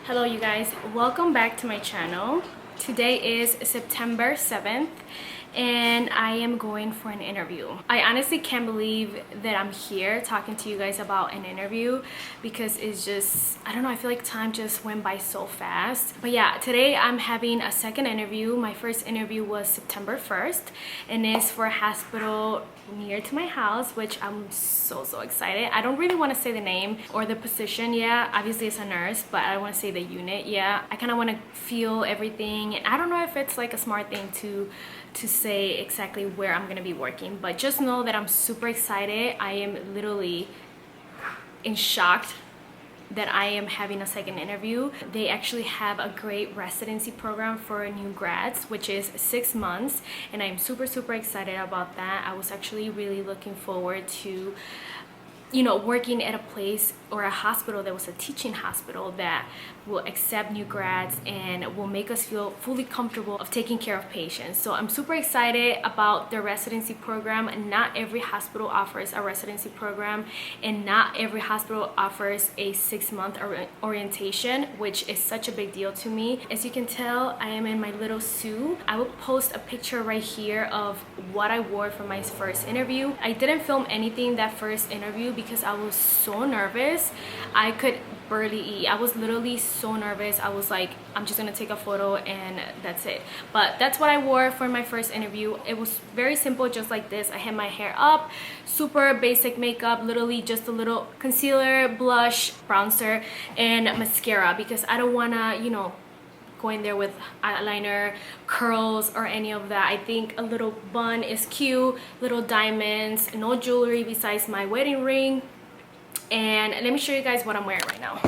Hello you guys, welcome back to my channel. Today is September 7th and I am going for an interview. I honestly can't believe that I'm here talking to you guys about an interview because it's just, I don't know, I feel like time just went by so fast. But yeah, today I'm having a second interview. My first interview was September 1st and it's for a hospital near to my house, which I'm so excited. I don't really want to say the name or the position yet. Obviously it's a nurse, but I want to say the unit. Yeah, I kind of want to feel everything, and I don't know if it's like a smart thing to say exactly where I'm gonna be working, but just know that I'm super excited. I am literally in shock that I am having a second interview. They actually have a great residency program for new grads, which is 6 months, and I'm super excited about that. I was actually really looking forward to, you know, working at a place or a hospital that was a teaching hospital that will accept new grads and will make us feel fully comfortable of taking care of patients. So I'm super excited about the residency program. Not every hospital offers a residency program, and not every hospital offers a 6-month orientation, which is such a big deal to me. As you can tell, I am in my little suit. I will post a picture right here of what I wore for my first interview. I didn't film anything that first interview because I was so nervous. I could barely eat. I was literally so nervous. I was like, I'm just gonna take a photo and that's it. But that's what I wore for my first interview. It was very simple, just like this. I had my hair up, super basic makeup, literally just a little concealer, blush, bronzer, and mascara, because I don't wanna, you know, go in there with eyeliner, curls, or any of that. I think a little bun is cute, little diamonds, no jewelry besides my wedding ring. And let me show you guys what I'm wearing right now.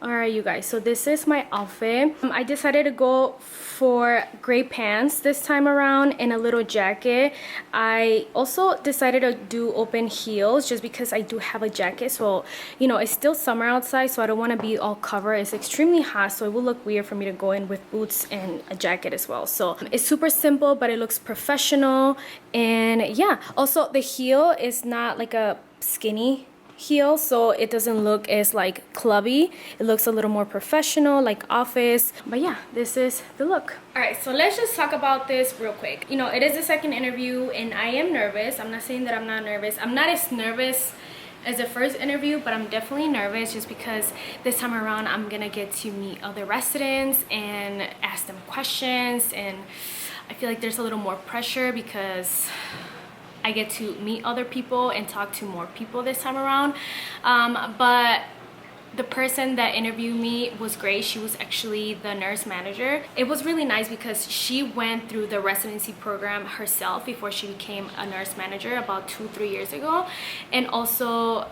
All right, you guys, so this is my outfit. I decided to go for gray pants this time around and a little jacket. I also decided to do open heels just because I do have a jacket. So, you know, it's still summer outside, so I don't want to be all covered. It's extremely hot, so it will look weird for me to go in with boots and a jacket as well. So it's super simple, but it looks professional. And yeah, also the heel is not like a skinny heel, so it doesn't look as like clubby. It looks a little more professional, like office. But yeah, this is the look. All right, so let's just talk about this real quick. You know, it is the second interview and I am nervous. I'm not saying that I'm not nervous. I'm not as nervous as the first interview, but I'm definitely nervous just because this time around I'm gonna get to meet other residents and ask them questions, and I feel like there's a little more pressure because I get to meet other people and talk to more people this time around. But the person that interviewed me was great. She was actually the nurse manager. It was really nice because she went through the residency program herself before she became a nurse manager about 2-3 years ago. And also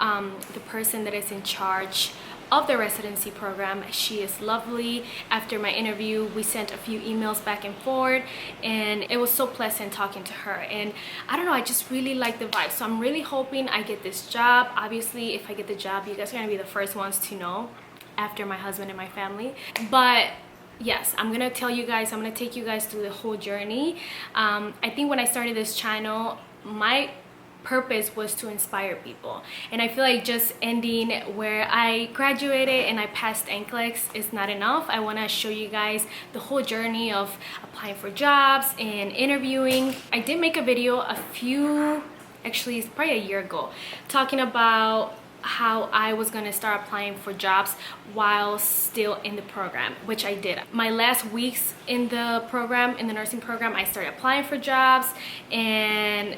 the person that is in charge of the residency program, she is lovely. After my interview, we sent a few emails back and forth, and it was so pleasant talking to her. And I don't know, I just really like the vibe. So I'm really hoping I get this job. Obviously, if I get the job, you guys are gonna be the first ones to know after my husband and my family. But yes, I'm gonna tell you guys, I'm gonna take you guys through the whole journey. I think when I started this channel, my purpose was to inspire people, and I feel like just ending where I graduated and I passed NCLEX is not enough. I want to show you guys the whole journey of applying for jobs and interviewing. I did make a video actually it's probably a year ago, talking about how I was gonna start applying for jobs while still in the program, which I did. My last weeks in the program, in the nursing program, I started applying for jobs, and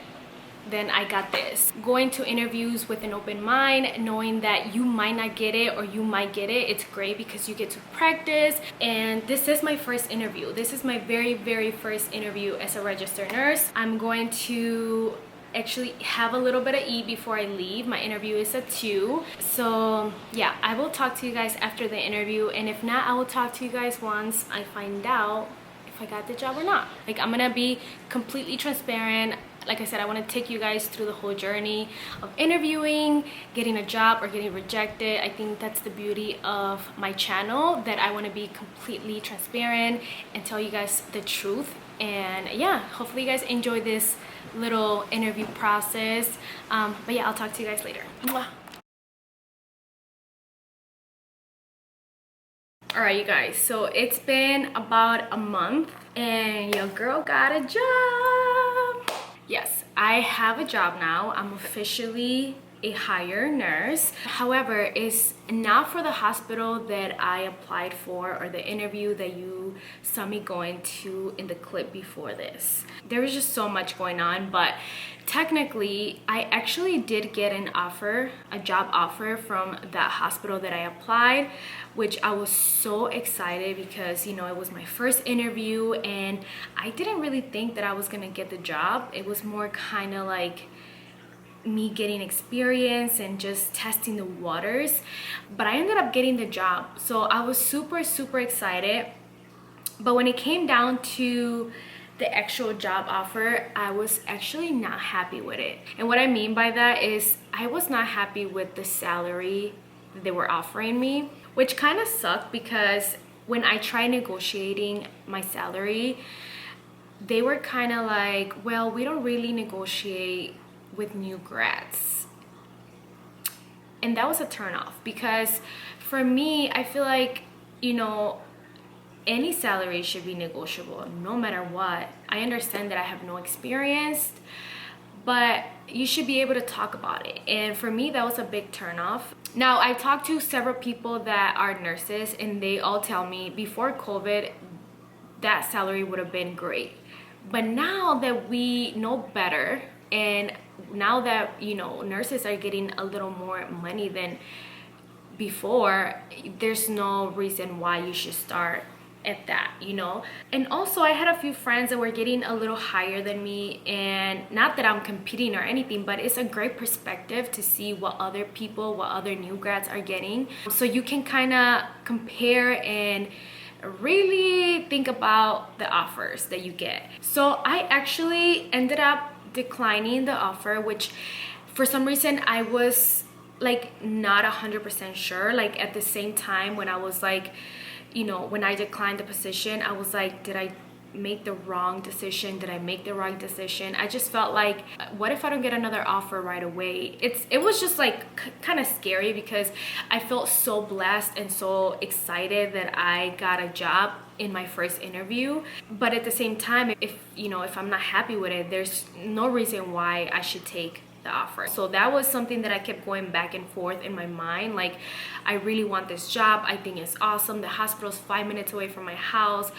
then I got this. Going to interviews with an open mind, knowing that you might not get it or you might get it, it's great because you get to practice. And this is my first interview. This is my very first interview as a registered nurse. I'm going to actually have a little bit of eat before I leave. My interview is at 2. So yeah, I will talk to you guys after the interview, and if not, I will talk to you guys once I find out if I got the job or not. Like, I'm gonna be completely transparent. Like I said, I want to take you guys through the whole journey of interviewing, getting a job, or getting rejected. I think that's the beauty of my channel, that I want to be completely transparent and tell you guys the truth. And yeah, hopefully you guys enjoy this little interview process. But yeah, I'll talk to you guys later. Mwah. All right, you guys, so it's been about a month and your girl got a job. Yes, I have a job now. I'm officially a hired nurse. However, it's not for the hospital that I applied for or the interview that you saw me going to in the clip before this. There was just so much going on, but technically I actually did get an offer, a job offer from that hospital that I applied, which I was so excited because, you know, it was my first interview and I didn't really think that I was gonna get the job. It was more kind of like me getting experience and just testing the waters, but I ended up getting the job. So I was super excited. But when it came down to the actual job offer, I was actually not happy with it. And what I mean by that is I was not happy with the salary that they were offering me, which kind of sucked because when I tried negotiating my salary, they were kind of like, well, we don't really negotiate with new grads. And that was a turnoff because for me, I feel like, you know, any salary should be negotiable no matter what. I understand that I have no experience, but you should be able to talk about it. And for me, that was a big turnoff. Now, I talked to several people that are nurses and they all tell me before COVID, that salary would have been great. But now that we know better, and now that, you know, nurses are getting a little more money than before, there's no reason why you should start at that, you know. And also I had a few friends that were getting a little higher than me, and not that I'm competing or anything, but it's a great perspective to see what other people, what other new grads are getting, so you can kind of compare and really think about the offers that you get. So I actually ended up declining the offer, which for some reason I was like not 100% sure. Like at the same time when I was like, you know, when I declined the position, I was like, did I make the wrong decision? Did I make the right decision? I just felt like, what if I don't get another offer right away? It was just like kind of scary because I felt so blessed and so excited that I got a job in my first interview. But at the same time, if I'm not happy with it, there's no reason why I should take the offer. So that was something that I kept going back and forth in my mind. Like, I really want this job. I think it's awesome. The hospital's 5 minutes away from my house.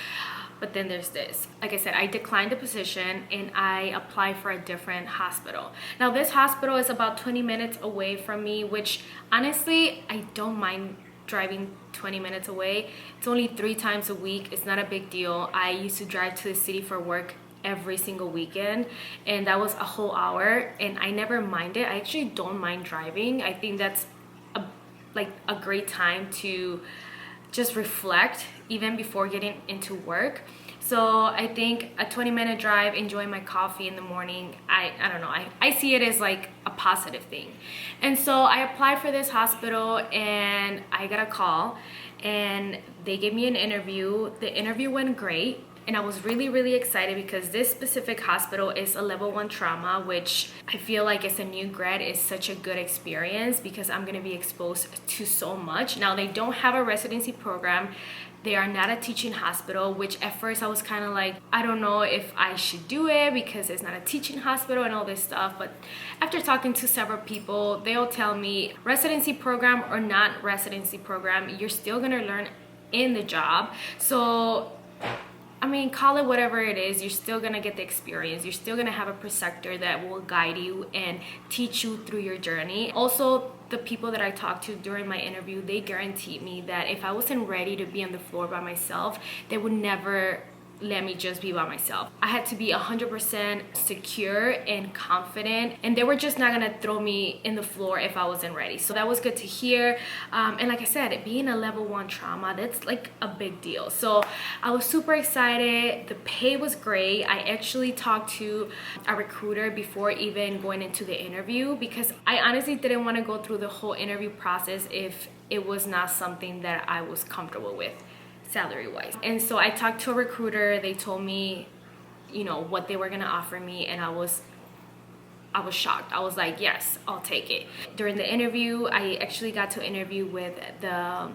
But then there's this. Like I said, I declined the position and I applied for a different hospital. Now this hospital is about 20 minutes away from me, which honestly, I don't mind driving 20 minutes away. It's only 3 times a week. It's not a big deal. I used to drive to the city for work every single weekend, and that was a whole hour, and I never minded. I actually don't mind driving. I think that's a great time to just reflect even before getting into work. So I think a 20-minute drive, enjoying my coffee in the morning, I don't know, I see it as like a positive thing. And so I applied for this hospital and I got a call and they gave me an interview. The interview went great. And I was really excited because this specific hospital is a level 1 trauma, which I feel like as a new grad is such a good experience because I'm going to be exposed to so much. Now, they don't have a residency program. They are not a teaching hospital, which at first I was kind of like, I don't know if I should do it because it's not a teaching hospital and all this stuff. But after talking to several people, they'll tell me residency program or not residency program, you're still going to learn in the job. So I mean, call it whatever it is, you're still gonna get the experience. You're still gonna have a preceptor that will guide you and teach you through your journey. Also, the people that I talked to during my interview, they guaranteed me that if I wasn't ready to be on the floor by myself, they would never let me just be by myself. I had to be 100% secure and confident, and they were just not gonna throw me in the floor if I wasn't ready. So that was good to hear. And like I said, being a level 1 trauma, that's like a big deal. So I was super excited. The pay was great. I actually talked to a recruiter before even going into the interview because I honestly didn't want to go through the whole interview process if it was not something that I was comfortable with salary wise. And so I talked to a recruiter. They told me, you know, what they were gonna offer me, and I was shocked. I was like, yes, I'll take it. During the interview, I actually got to interview with the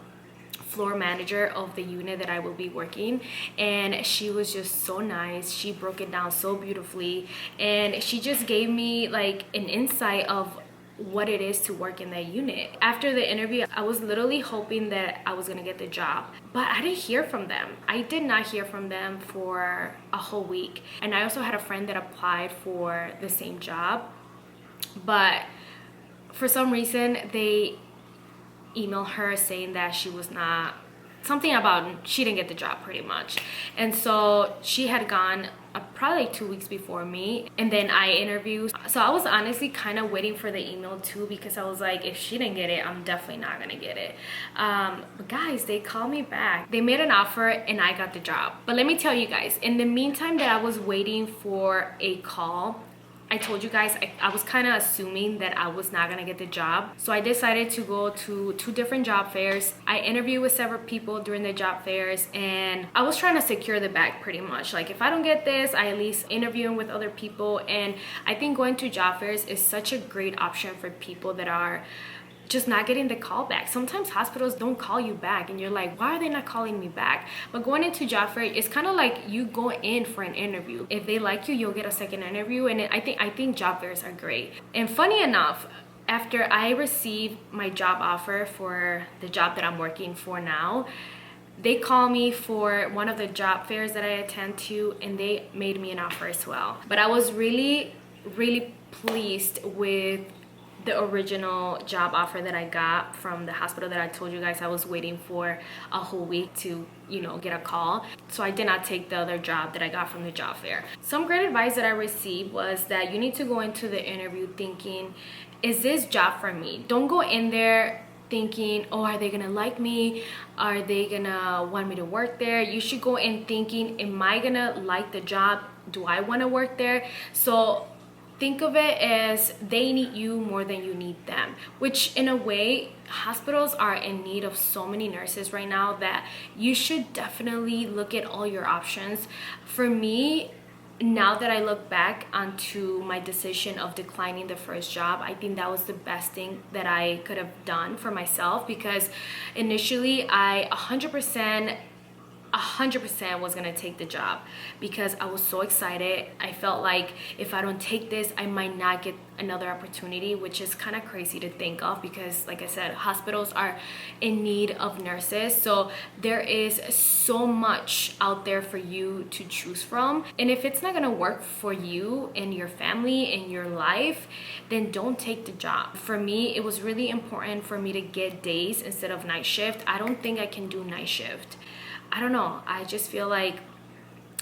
floor manager of the unit that I will be working, and she was just so nice. She broke it down so beautifully, and she just gave me like an insight of what it is to work in that unit. After the interview, I was literally hoping that I was gonna get the job, but I didn't hear from them. I did not hear from them for a whole week. And I also had a friend that applied for the same job, but for some reason they emailed her saying that she was not, something about she didn't get the job pretty much. And so she had gone probably like 2 weeks before me, and then I interviewed. So I was honestly kind of waiting for the email too, because I was like, if she didn't get it, I'm definitely not gonna get it. But guys, they called me back. They made an offer and I got the job. But let me tell you guys, in the meantime that I was waiting for a call, I told you guys I was kind of assuming that I was not gonna get the job. So I decided to go to 2 different job fairs. I interviewed with several people during the job fairs, and I was trying to secure the bag pretty much. Like, if I don't get this, I at least interviewing with other people. And I think going to job fairs is such a great option for people that are just not getting the call back. Sometimes hospitals don't call you back and you're like, why are they not calling me back? But going into job fair, it's kind of like you go in for an interview. If they like you, you'll get a second interview. And I think job fairs are great. And funny enough, after I received my job offer for the job that I'm working for now, they called me for one of the job fairs that I attend to, and they made me an offer as well. But I was really pleased with the original job offer that I got from the hospital that I told you guys I was waiting for a whole week to, you know, get a call. So I did not take the other job that I got from the job fair. Some great advice that I received was that you need to go into the interview thinking, is this job for me? Don't go in there thinking, oh, are they gonna like me? Are they gonna want me to work there? You should go in thinking, am I gonna like the job? Do I wanna work there? So think of it as they need you more than you need them, which in a way, hospitals are in need of so many nurses right now that you should definitely look at all your options. For me, now that I look back onto my decision of declining the first job, I think that was the best thing that I could have done for myself, because initially I 100% was gonna take the job because I was so excited. I felt like if I don't take this, I might not get another opportunity, which is kind of crazy to think of because, like I said, hospitals are in need of nurses. So there is so much out there for you to choose from. And if it's not gonna work for you and your family and your life, then don't take the job. For me, it was really important for me to get days instead of night shift. I don't think I can do night shift. I don't know, I just feel like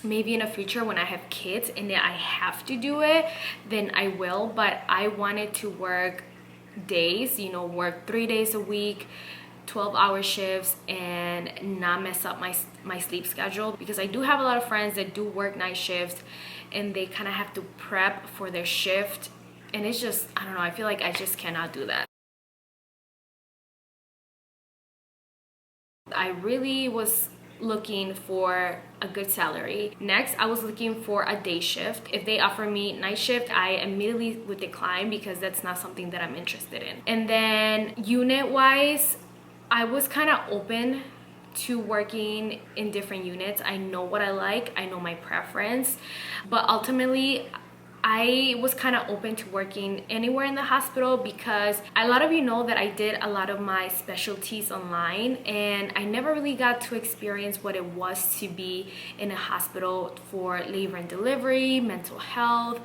maybe in the future when I have kids and then I have to do it, then I will. But I wanted to work days, you know, work 3 days a week, 12-hour shifts, and not mess up my sleep schedule, because I do have a lot of friends that do work night shifts and they kind of have to prep for their shift, and it's just, I don't know, I feel like I just cannot do that. I really was looking for a good salary. Next, I was looking for a day shift. If they offer me night shift, I immediately would decline because that's not something that I'm interested in. And then unit wise, I was kind of open to working in different units. I know what I like, I know my preference, but ultimately I was kind of open to working anywhere in the hospital because a lot of you know that I did a lot of my specialties online, and I never really got to experience what it was to be in a hospital for labor and delivery, mental health,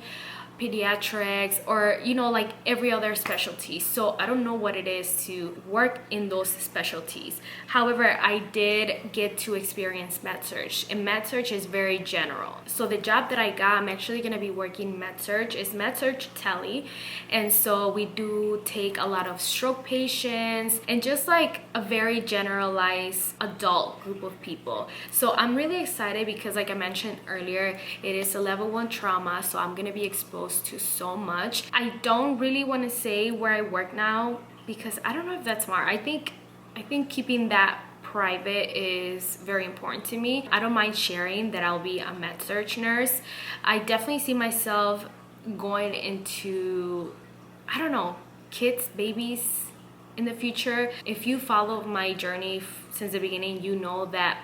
pediatrics, or, you know, like every other specialty. So I don't know what it is to work in those specialties. However, I did get to experience med-surg, and med-surg is very general. So the job that I got, I'm actually going to be working med-surg, is med-surg tele. And so we do take a lot of stroke patients and just like a very generalized adult group of people. So I'm really excited because, like I mentioned earlier, it is a level 1 trauma, so I'm going to be exposed to so much. I don't really want to say where I work now because I don't know if that's smart. I think keeping that private is very important to me. I don't mind sharing that I'll be a med-surg nurse. I definitely see myself going into, I don't know, kids, babies, in the future. If you follow my journey since the beginning, you know that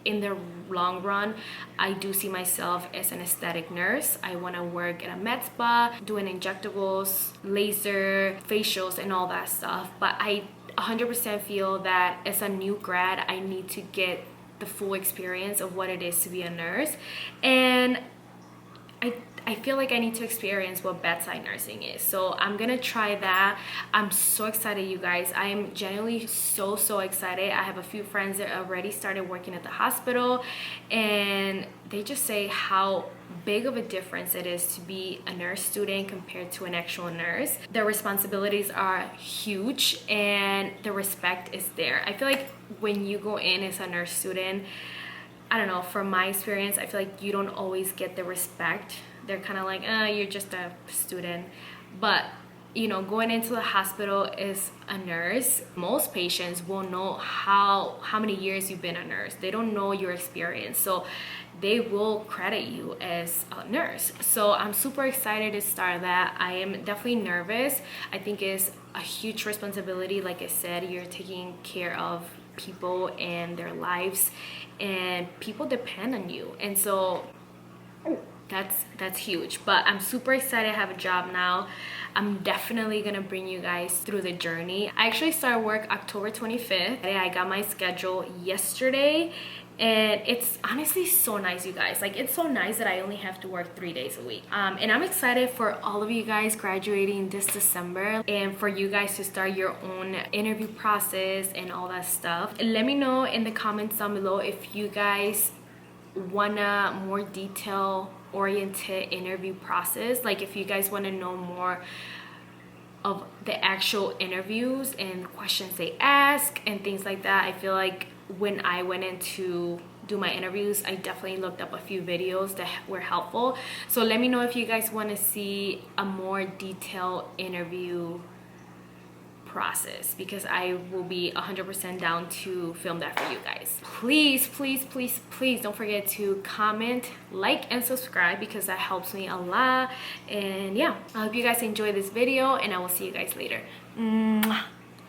in the long run, I do see myself as an aesthetic nurse. I want to work at a med spa, doing injectables, laser, facials, and all that stuff. But I 100% feel that as a new grad, I need to get the full experience of what it is to be a nurse. And I feel like I need to experience what bedside nursing is. So I'm gonna try that. I'm so excited, you guys. I am genuinely so excited. I have a few friends that already started working at the hospital, and they just say how big of a difference it is to be a nurse student compared to an actual nurse. Their responsibilities are huge and the respect is there. I feel like when you go in as a nurse student, I don't know, from my experience, I feel like you don't always get the respect. They're kind of like, you're just a student. But, you know, going into the hospital as a nurse, most patients won't know how many years you've been a nurse. They don't know your experience. So they will credit you as a nurse. So I'm super excited to start that. I am definitely nervous. I think it's a huge responsibility. Like I said, you're taking care of people and their lives, and people depend on you. And so that's huge. But I'm super excited to have a job now. I'm definitely gonna bring you guys through the journey. I actually started work October 25th. I got my schedule yesterday, and it's honestly so nice, you guys. Like, it's so nice that I only have to work 3 days a week. And I'm excited for all of you guys graduating this December, and for you guys to start your own interview process and all that stuff. Let me know in the comments down below if you guys want a more detail oriented interview process. Like, if you guys want to know more of the actual interviews and questions they ask and things like that. I feel like when I went in to do my interviews, I definitely looked up a few videos that were helpful. So let me know if you guys want to see a more detailed interview process, because I will be 100% down to film that for you guys. Please don't forget to comment, like, and subscribe, because that helps me a lot. And yeah, I hope you guys enjoy this video, and I will see you guys later. Mwah.